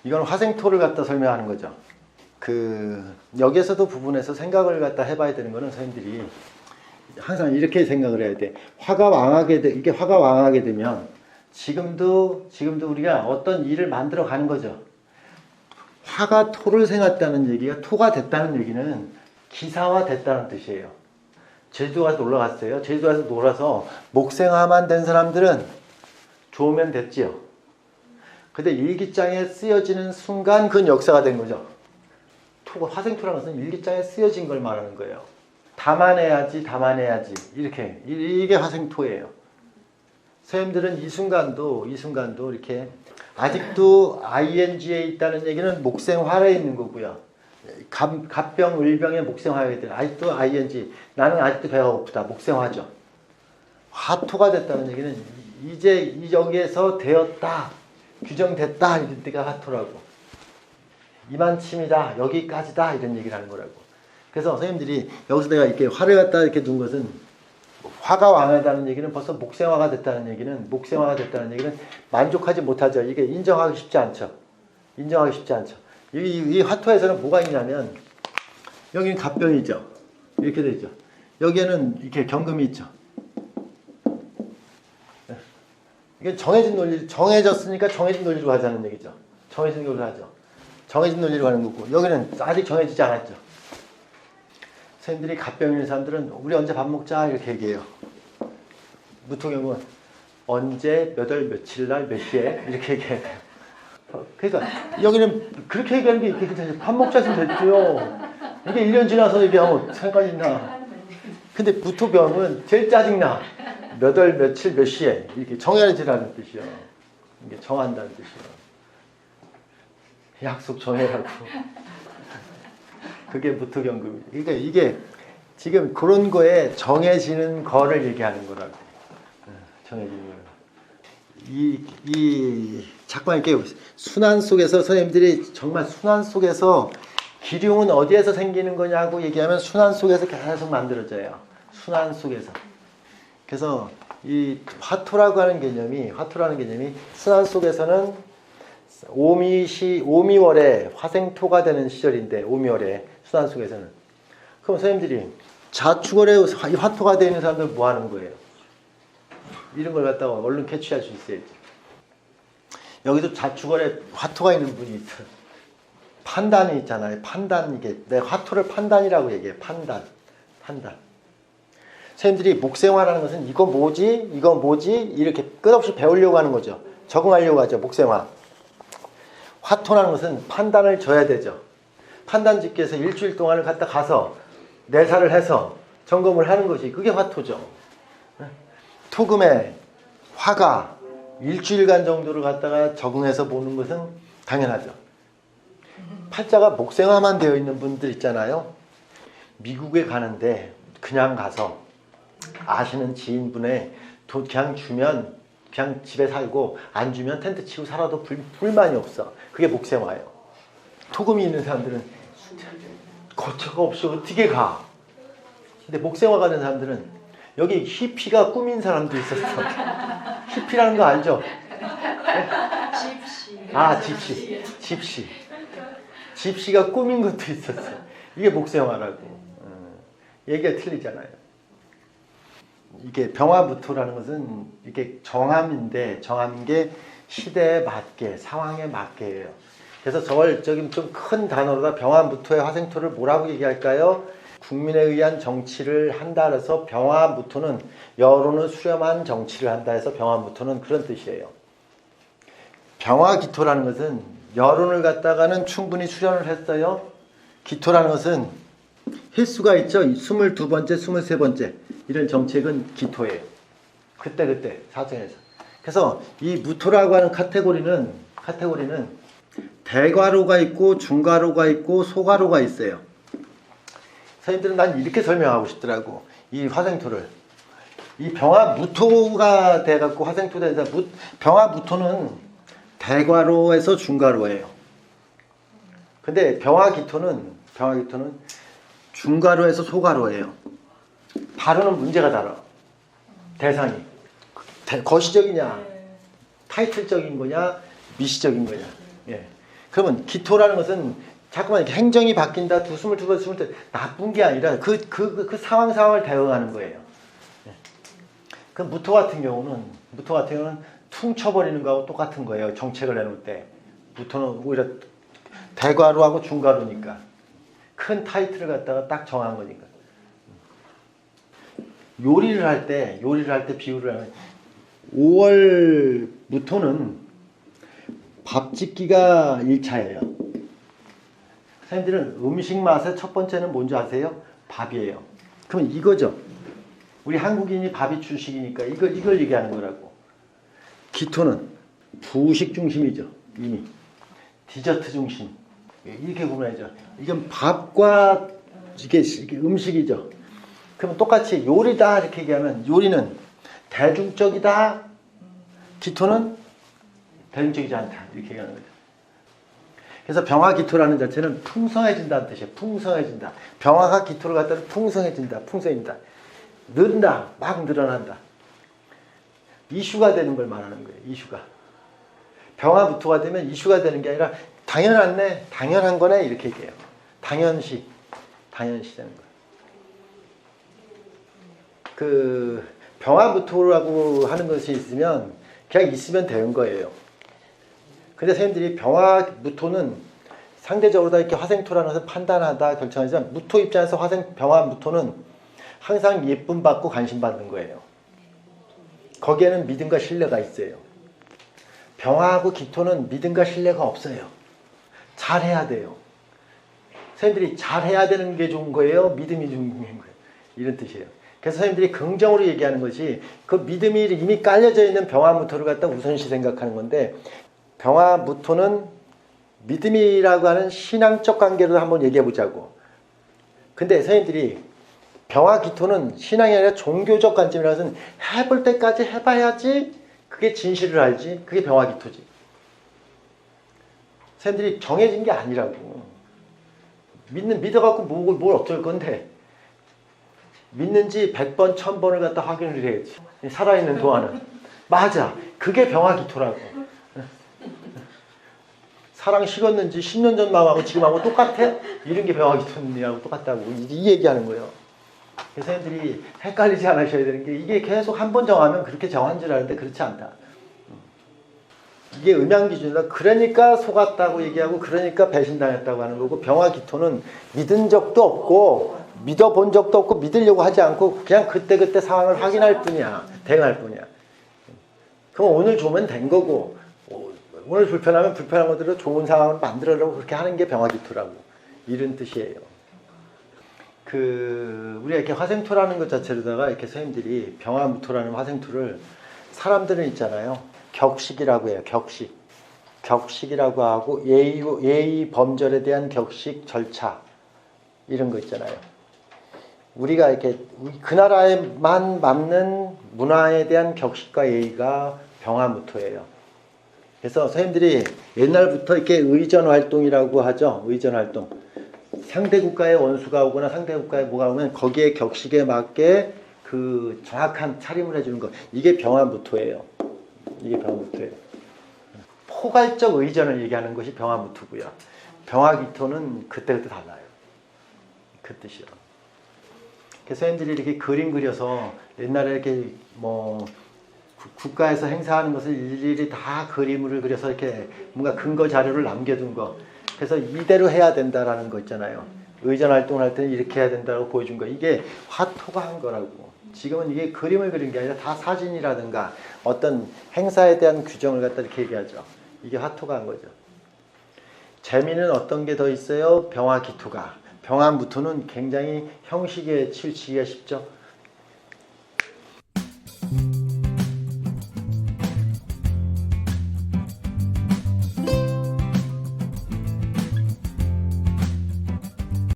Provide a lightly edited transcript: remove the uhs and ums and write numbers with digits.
이건 화생토를 갖다 설명하는 거죠. 여기에서도 부분에서 생각을 갖다 해봐야 되는 거는 선생님들이 항상 이렇게 생각을 해야 돼. 이게 화가 왕하게 되면 지금도 우리가 어떤 일을 만들어 가는 거죠. 화가 토를 생겼다는 얘기가 토가 됐다는 얘기는 기사화 됐다는 뜻이에요. 제주도 가서 놀러 갔어요. 제주도 가서 놀아서 목생화만 된 사람들은 좋으면 됐지요. 근데 일기장에 쓰여지는 순간 그건 역사가 된 거죠. 화생토라는 것은 일기장에 쓰여진 걸 말하는 거예요. 담아내야지. 이게 화생토예요. 선생님들은 이 순간도 이렇게 아직도 ing에 있다는 얘기는 목생화에 있는 거고요. 갑병, 을병의 목생화에 돼. 아직도 ing. 나는 아직도 배가 고프다. 목생화죠. 화토가 됐다는 얘기는 이제 여기에서 되었다. 규정됐다. 이럴 때가 화토라고. 이만침이다. 여기까지다. 이런 얘기를 하는 거라고. 그래서 선생님들이 여기서 내가 이렇게 화를 갖다 이렇게 둔 것은 화가 왕하다는 얘기는 벌써 목생화가 됐다는 얘기는 만족하지 못하죠. 이게 인정하기 쉽지 않죠. 이 화토에서는 뭐가 있냐면 여기는 갑병이죠. 이렇게 되죠. 여기에는 이렇게 경금이 있죠. 이게 정해졌으니까 정해진 논리로 하자는 얘기죠. 정해진 논리로 하죠. 정해진 논리로 하는 거고 여기는 아직 정해지지 않았죠. 선생님들이 갑병 있는 사람들은 우리 언제 밥 먹자 이렇게 얘기해요. 무통형은 언제 몇 월 며칠 날 몇 시에 이렇게 얘기해요. 그러니까 여기는 그렇게 얘기하는 게 이렇게 밥 먹자 했으면 됐죠. 이게 1년 지나서 얘기하면 상관이 있나. 근데 무토병은 제일 짜증나. 몇 월 며칠 몇 시에 이렇게 정해지라는 뜻이요. 이게 정한다는 뜻이요. 약속 정해라고. 그게 무토경금이에요. 그러니까 이게 지금 그런 거에 정해지는 거를 얘기하는 거라고. 정해지는 거. 자꾸만 이렇게 순환 속에서 선생님들이 정말 순환 속에서 기륭은 어디에서 생기는 거냐고 얘기하면 순환 속에서 계속 만들어져요. 순환 속에서. 그래서 이 화토라는 개념이 순환 속에서는 오미월에 화생토가 되는 시절인데 오미월에 순환 속에서는 그럼 선생님들이 자축월에 화토가 되어 있는 사람들 뭐 하는 거예요? 이런 걸 갖다가 얼른 캐치할 수 있어야지. 여기도 자축월에 화토가 있는 분이 있어요. 판단이 있잖아요. 판단. 이게 내가 화토를 판단이라고 얘기해. 판단. 선생님들이 목생화라는 것은 이거 뭐지 이렇게 끝없이 배우려고 하는 거죠. 적응하려고 하죠. 목생화. 화토라는 것은 판단을 줘야 되죠. 판단 짓기 위해서 일주일 동안을 가서 내사를 해서 점검을 하는 것이 그게 화토죠. 토금에 화가 일주일간 정도를 갖다가 적응해서 보는 것은 당연하죠. 팔자가 목생화만 되어 있는 분들 있잖아요. 미국에 가는데 그냥 가서 아시는 지인분의 돈 그냥 주면 그냥 집에 살고 안 주면 텐트 치고 살아도 불만이 없어. 그게 목생화예요. 토금이 있는 사람들은 거처가 없이 어떻게 가? 근데 목생화가 된 사람들은 여기 히피가 꾸민 사람도 있었어. 히피라는 거 알죠? 집시. 집시가 꾸민 것도 있었어. 이게 목생화라고. 얘기가 틀리잖아요. 이게 병화무토라는 것은 이게 정함인 게 시대에 맞게, 상황에 맞게예요. 그래서 저걸 좀 큰 단어로다 병화무토의 화생토를 뭐라고 얘기할까요? 국민에 의한 정치를 한다 해서 병화무토는 여론을 수렴한 정치를 한다 해서 병화무토는 그런 뜻이에요. 병화기토라는 것은 여론을 갖다가는 충분히 수렴을 했어요. 기토라는 것은 횟수가 있죠. 22번째, 23번째 이런 정책은 기토예요. 그때 사전에서. 그래서 이 무토라고 하는 카테고리는 대과로가 있고 중과로가 있고 소과로가 있어요. 선생님들은 난 이렇게 설명하고 싶더라고. 이 화생토를. 이 병화무토가 돼갖고 화생토 된 사람, 병화무토는 대과로에서 중과로예요. 근데 병화기토는 중과로에서 소과로예요. 발언은 문제가 달라. 대상이. 거시적이냐, 타이틀적인 거냐, 미시적인 거냐. 예. 그러면 기토라는 것은 자꾸만 이렇게 행정이 바뀐다, 두 22번, 22번 나쁜 게 아니라 그 상황을 대응하는 거예요. 그 무토 같은 경우는 퉁쳐버리는 거하고 똑같은 거예요. 정책을 내놓을 때. 무토는 오히려 대괄호하고 중괄호니까. 큰 타이틀을 갖다가 딱 정한 거니까. 요리를 할 때 비유를 하면 5월 무토는 밥 짓기가 1차예요. 선생님들은 음식 맛의 첫 번째는 뭔지 아세요? 밥이에요. 그럼 이거죠. 우리 한국인이 밥이 주식이니까 이걸 얘기하는 거라고. 기토는 부식 중심이죠. 이미. 디저트 중심. 이렇게 구분하죠. 이건 밥과 이게 음식이죠. 그럼 똑같이 요리다 이렇게 얘기하면 요리는 대중적이다. 기토는 대중적이지 않다. 이렇게 얘기하는 거죠. 그래서 병화기토라는 자체는 풍성해진다는 뜻이에요. 풍성해진다. 병화가 기토를 갖다가 풍성해진다. 풍성해진다. 는다. 막 늘어난다. 이슈가 되는 걸 말하는 거예요. 이슈가. 병화무토가 되면 이슈가 되는 게 아니라 당연하네. 당연한 거네. 이렇게 얘기해요. 당연시 되는 거예요. 그 병화무토라고 하는 것이 있으면 그냥 있으면 되는 거예요. 근데 선생님들이 병화무토는 상대적으로 다 이렇게 화생토라는 것을 판단하다 결정하지만 무토 입장에서 병화무토는 항상 예쁨 받고 관심 받는 거예요. 거기에는 믿음과 신뢰가 있어요. 병화하고 기토는 믿음과 신뢰가 없어요. 잘해야 돼요. 선생님들이 잘해야 되는 게 좋은 거예요? 믿음이 좋은 거예요? 이런 뜻이에요. 그래서 선생님들이 긍정으로 얘기하는 것이 그 믿음이 이미 깔려져 있는 병화무토를 갖다 우선시 생각하는 건데 병화무토는 믿음이라고 하는 신앙적 관계로 한번 얘기해 보자고. 근데 선생님들이 병화기토는 신앙이 아니라 종교적 관점이라서는 해볼 때까지 해봐야지 그게 진실을 알지. 그게 병화기토지. 선생님들이 정해진 게 아니라고. 믿어갖고 뭘 어쩔 건데. 믿는지 100번, 1000번을 갖다 확인을 해야지. 살아있는 동안은. 맞아. 그게 병화기토라고. 사랑 식었는지 10년 전 마음하고 지금하고 똑같아? 이런 게 병화기토님하고 똑같다고. 이 얘기하는 거예요. 그래서 선생님들이 헷갈리지 않으셔야 되는 게 이게 계속 한 번 정하면 그렇게 정한 줄 아는데 그렇지 않다. 이게 음양기준이다. 그러니까 속았다고 얘기하고 그러니까 배신당했다고 하는 거고 병화기토는 믿은 적도 없고 믿어본 적도 없고 믿으려고 하지 않고 그냥 그때그때 상황을 확인할 뿐이야. 대응할 뿐이야. 그럼 오늘 좋으면 된 거고 오늘 불편하면 불편한 것대로 좋은 상황을 만들어내고 그렇게 하는 게 병화기토라고. 이런 뜻이에요. 우리가 이렇게 화생토라는 것 자체로다가 이렇게 선생님들이 병화무토라는 화생토를 사람들은 있잖아요. 격식이라고 해요. 격식이라고 하고 예의 범절에 대한 격식 절차 이런 거 있잖아요. 우리가 이렇게 그 나라에만 맞는 문화에 대한 격식과 예의가 병화무토예요. 그래서 선생님들이 옛날부터 이렇게 의전 활동이라고 하죠. 의전 활동. 상대 국가의 원수가 오거나 상대 국가에 뭐가 오면 거기에 격식에 맞게 그 정확한 차림을 해주는 것. 이게 병화무토예요. 이게 병화무토예요. 포괄적 의전을 얘기하는 것이 병화무토고요. 병화기토는 그때그때 달라요. 그 뜻이요. 그래서 선생님들이 이렇게 그림 그려서 옛날에 이렇게 뭐 국가에서 행사하는 것을 일일이 다 그림을 그려서 이렇게 뭔가 근거 자료를 남겨둔 거. 그래서 이대로 해야 된다라는 거 있잖아요. 의전 활동을 할 때는 이렇게 해야 된다고 보여준 거. 이게 화토가 한 거라고. 지금은 이게 그림을 그린 게 아니라 다 사진이라든가 어떤 행사에 대한 규정을 갖다 이렇게 얘기하죠. 이게 화토가 한 거죠. 재미는 어떤 게 더 있어요? 병화기토가. 병화무토는 굉장히 형식에 치우치기가 쉽죠.